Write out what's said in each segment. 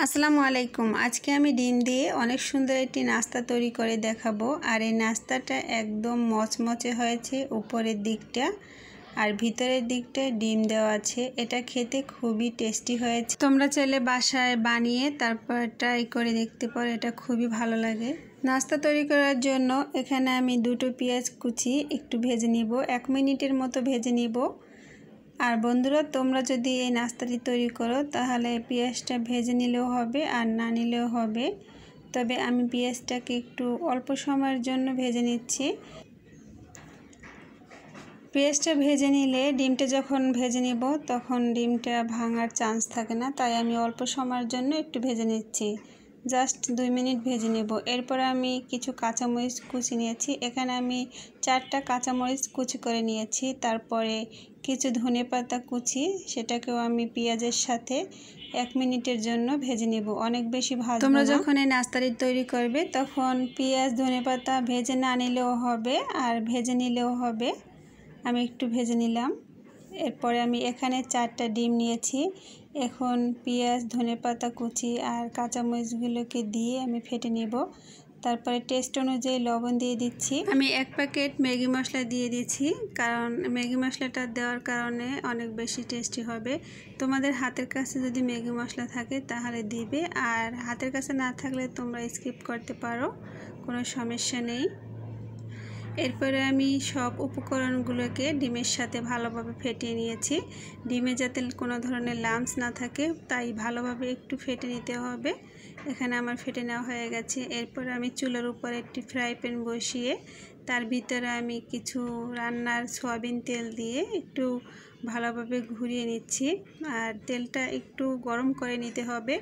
আসসালামু আলাইকুম। আজকে আমি ডিম দিয়ে অনেক সুন্দর একটি নাস্তা তৈরি করে দেখাবো। আর এই নাস্তাটা একদম মচমচে হয়েছে উপরের দিকটা, আর ভিতরের দিকটায় ডিম দেওয়া আছে। এটা খেতে খুবই টেস্টি হয়েছে। তোমরা চাইলে বাসায় বানিয়ে তারপর ট্রাই করে দেখতে পারো, এটা খুবই ভালো লাগে। নাস্তা তৈরি করার জন্য এখানে আমি দুটো পেঁয়াজ কুচি একটু ভেজে নিব, 1 মিনিটের মতো ভেজে নিব। আর বন্ধুরা, তোমরা যদি এই নাস্তাটি তৈরি করো তাহলে পেঁয়াজটা ভেজে নিলেও হবে আর না নিলেও হবে। তবে আমি পেঁয়াজটাকে একটু অল্প সময়ের জন্য ভেজে নিচ্ছি। পেঁয়াজটা ভেজে নিলে ডিমটা যখন ভেজে নিব তখন ডিমটা ভাঙার চান্স থাকে না, তাই আমি অল্প সময়ের জন্য একটু ভেজে নিচ্ছি। জাস্ট 2 মিনিট ভেজে নেব। এরপর আমি কিছু কাঁচামরিচ কুচি নিয়েছি। এখানে আমি 4টা কাঁচামরিচ কুচি করে নিয়েছি। তারপরে কিছু ধনেপাতা কুচি, সেটাকেও আমি পেঁয়াজের সাথে 1 মিনিটের জন্য ভেজে নেব, অনেক বেশি ভাজবো না। তোমরা যখন এই নাস্তাটি তৈরি করবে তখন পেঁয়াজ ধনেপাতা ভেজে না নিলেও হবে আর ভেজে নিলেও হবে। আমি একটু ভেজে নিলাম। এরপরে আমি এখানে 4টা ডিম নিয়েছি। এখন পেঁয়াজ ধনেপাতা কুচি আর কাঁচামরিচগুলোকে দিয়ে আমি ফেটে নেব। তারপরে টেস্ট অনুযায়ী লবণ দিয়ে দিচ্ছি। আমি 1 প্যাকেট ম্যাগি মশলা দিয়ে দিচ্ছি, কারণ ম্যাগি মশলাটা দেওয়ার কারণে অনেক বেশি টেস্টি হবে। তোমাদের হাতের কাছে যদি ম্যাগি মশলা থাকে তাহলে দিবে, আর হাতের কাছে না থাকলে তোমরা স্কিপ করতে পারো, কোনো সমস্যা নেই। এরপরে আমি সব উপকরণগুলোকে ডিমের সাথে ভালোভাবে ফেটিয়ে নিয়েছি। ডিমে যাতে কোনো ধরনের লাম্পস না থাকে তাই ভালোভাবে একটু ফেটে নিতে হবে। এখানে আমার ফেটে নেওয়া হয়ে গেছে। এরপর আমি চুলার উপর একটি ফ্রাই প্যান বসিয়ে তার ভিতরে আমি কিছু রান্নার সয়াবিন তেল দিয়ে একটু ভালোভাবে ঘুরিয়ে নিচ্ছি, আর তেলটা একটু গরম করে নিতে হবে।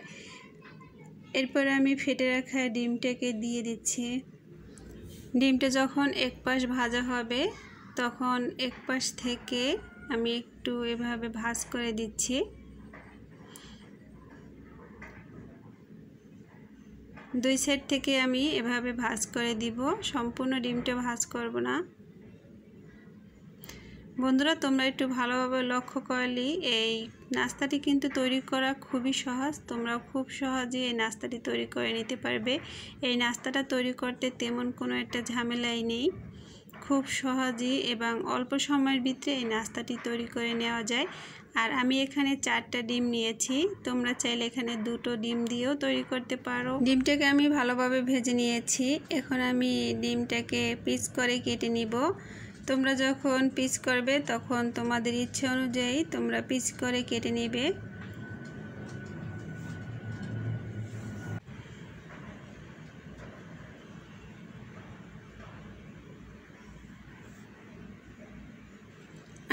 এরপরে আমি ফেটে রাখা ডিমটাকে দিয়ে দিচ্ছি। ডিমটা যখন এক পাশ ভাজা হবে তখন এক পাশ থেকে আমি একটু এভাবে ভাজ করে দিচ্ছি। দুই সাইড থেকে আমি এভাবে ভাজ করে দিব, সম্পূর্ণ ডিমটা ভাজ করব না। বন্ধুরা, তোমরা একটু ভালোভাবে লক্ষ্য করলে এই নাস্তাটি কিন্তু তৈরি করা খুবই সহজ। তোমরাও খুব সহজে এই নাস্তাটি তৈরি করে নিতে পারবে। এই নাস্তাটা তৈরি করতে তেমন কোনো একটা ঝামেলাই নেই, খুব সহজেই এবং অল্প সময়ের ভিতরে এই নাস্তাটি তৈরি করে নেওয়া যায়। আর আমি এখানে 4টা ডিম নিয়েছি, তোমরা চাইলে এখানে 2টো ডিম দিয়েও তৈরি করতে পারো। ডিমটাকে আমি ভালোভাবে ভেজে নিয়েছি। এখন আমি ডিমটাকে পিস করে কেটে নিব। তোমরা যখন পিস করবে তখন তোমাদের ইচ্ছে অনুযায়ী তোমরা পিস করে কেটে নেবে।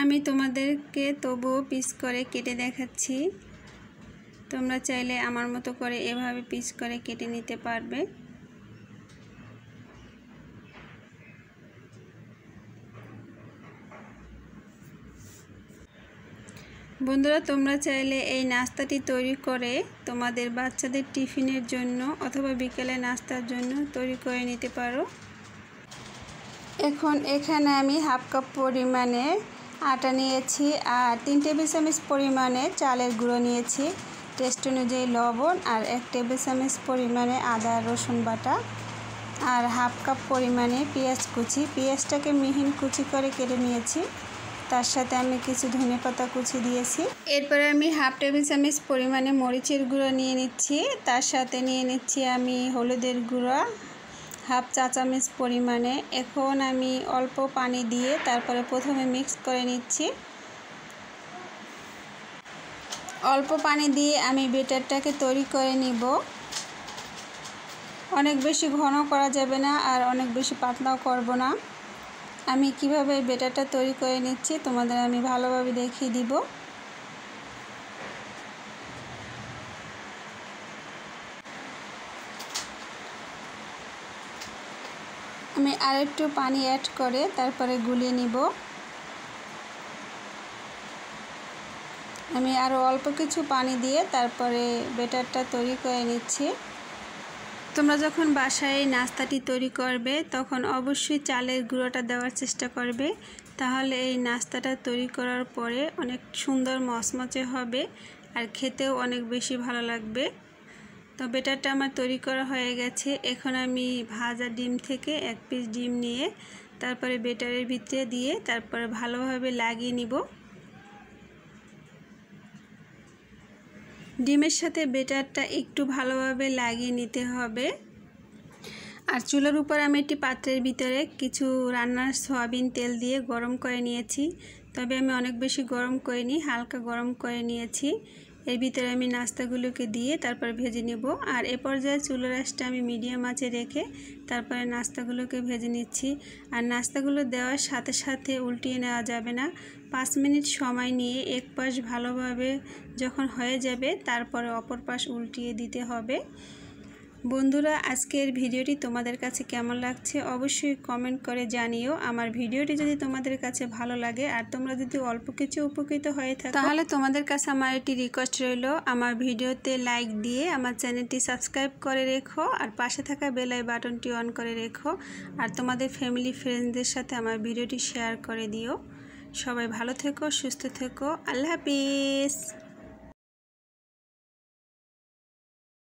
আমি তোমাদেরকে তবুও পিস করে কেটে দেখাচ্ছি। তোমরা চাইলে আমার মতো করে এভাবে পিস করে কেটে নিতে পারবে। বন্ধুরা, তোমরা চাইলে এই নাস্তাটি তৈরি করে তোমাদের বাচ্চাদের টিফিনের জন্য অথবা বিকেলে নাস্তার জন্য তৈরি করে নিতে পারো। এখন এখানে আমি 1/2 কাপ পরিমাণে আটা নিয়েছি আর 3 টেবিল চামচ পরিমাণে চালের গুঁড়ো নিয়েছি, টেস্ট অনুযায়ী লবণ আর 1 টেবিল চামচ পরিমাণে আদা রসুন বাটা আর 1/2 কাপ পরিমাণে পেঁয়াজ কুচি। পেঁয়াজটাকে মিহিন কুচি করে কেটে নিয়েছি, তার সাথে আমি কিছু ধনেপাতা কুচি দিয়েছি। এরপরে আমি 1/2 টেবিল চামচ পরিমাণে মরিচের গুঁড়ো নিয়ে নিচ্ছি, তার সাথে নিয়ে নিচ্ছি আমি হলুদের গুঁড়ো 1/2 চা চামচ পরিমাণে। এখন আমি অল্প পানি দিয়ে তারপরে প্রথমে মিক্স করে নিচ্ছি। অল্প পানি দিয়ে আমি ব্যাটারটাকে তৈরি করে নিব। অনেক বেশি ঘন করা যাবে না আর অনেক বেশি পাতলাও করব না। আমি কিভাবে ব্যাটারটা তৈরি করে নিচ্ছি তোমাদের আমি ভালোভাবে দেখিয়ে দিব। আমি আরেকটু পানি অ্যাড করে তারপরে গুলিয়ে নিব। আমি আরও অল্প কিছু পানি দিয়ে তারপরে ব্যাটারটা তৈরি করে নিচ্ছি। তোমরা যখন বাসায় এই নাস্তাটি তৈরি করবে তখন অবশ্যই চালের গুঁড়োটা দেওয়ার চেষ্টা করবে, তাহলে এই নাস্তাটা তৈরি করার পরে অনেক সুন্দর মচমচে হবে আর খেতেও অনেক বেশি ভালো লাগবে। তো ব্যাটারটা আমার তৈরি করা হয়ে গেছে। এখন আমি ভাজা ডিম থেকে এক পিস ডিম নিয়ে তারপরে ব্যাটারের ভিতরে দিয়ে তারপরে ভালোভাবে লাগিয়ে নিব। ডিমের সাথে ব্যাটারটা একটু ভালোভাবে লাগিয়ে নিতে হবে। আর চুলার উপর আমি একটি পাত্রের ভিতরে কিছু রান্নার সয়াবিন তেল দিয়ে গরম করে নিয়েছি, তবে আমি অনেক বেশি গরম করিনি, হালকা গরম করে নিয়েছি। এর ভিতরে আমি নাস্তাগুলোকে দিয়ে তারপর ভেজে নেব। আর এ পর্যায়ে চুলার আঁচটা আমি মিডিয়াম আঁচে রেখে তারপরে নাস্তাগুলোকে ভেজে নিচ্ছি। আর নাস্তাগুলো দেওয়ার সাথে সাথে উল্টিয়ে নেওয়া যাবে না, 5 মিনিট সময় নিয়ে এক পাশ ভালোভাবে যখন হয়ে যাবে তারপরে অপর পাশ উল্টিয়ে দিতে হবে। বন্ধুরা, আজকের ভিডিওটি তোমাদের কাছে কেমন লাগছে অবশ্যই কমেন্ট করে জানিও। আমার ভিডিওটি যদি তোমাদের কাছে ভালো লাগে আর তোমরা যদি অল্প কিছু উপকৃত হয়ে থাকো তাহলে তোমাদের কাছে আমার একটি রিকোয়েস্ট রইল, আমার ভিডিওতে লাইক দিয়ে আমার চ্যানেলটি সাবস্ক্রাইব করে রেখো আর পাশে থাকা বেল বাটনটি অন করে রেখো। আর তোমাদের ফ্যামিলি ফ্রেন্ডসদের সাথে আমার ভিডিওটি শেয়ার করে দিও। সবাই ভালো থেকো, সুস্থ থেকো, আল্লাহ হাফিজ।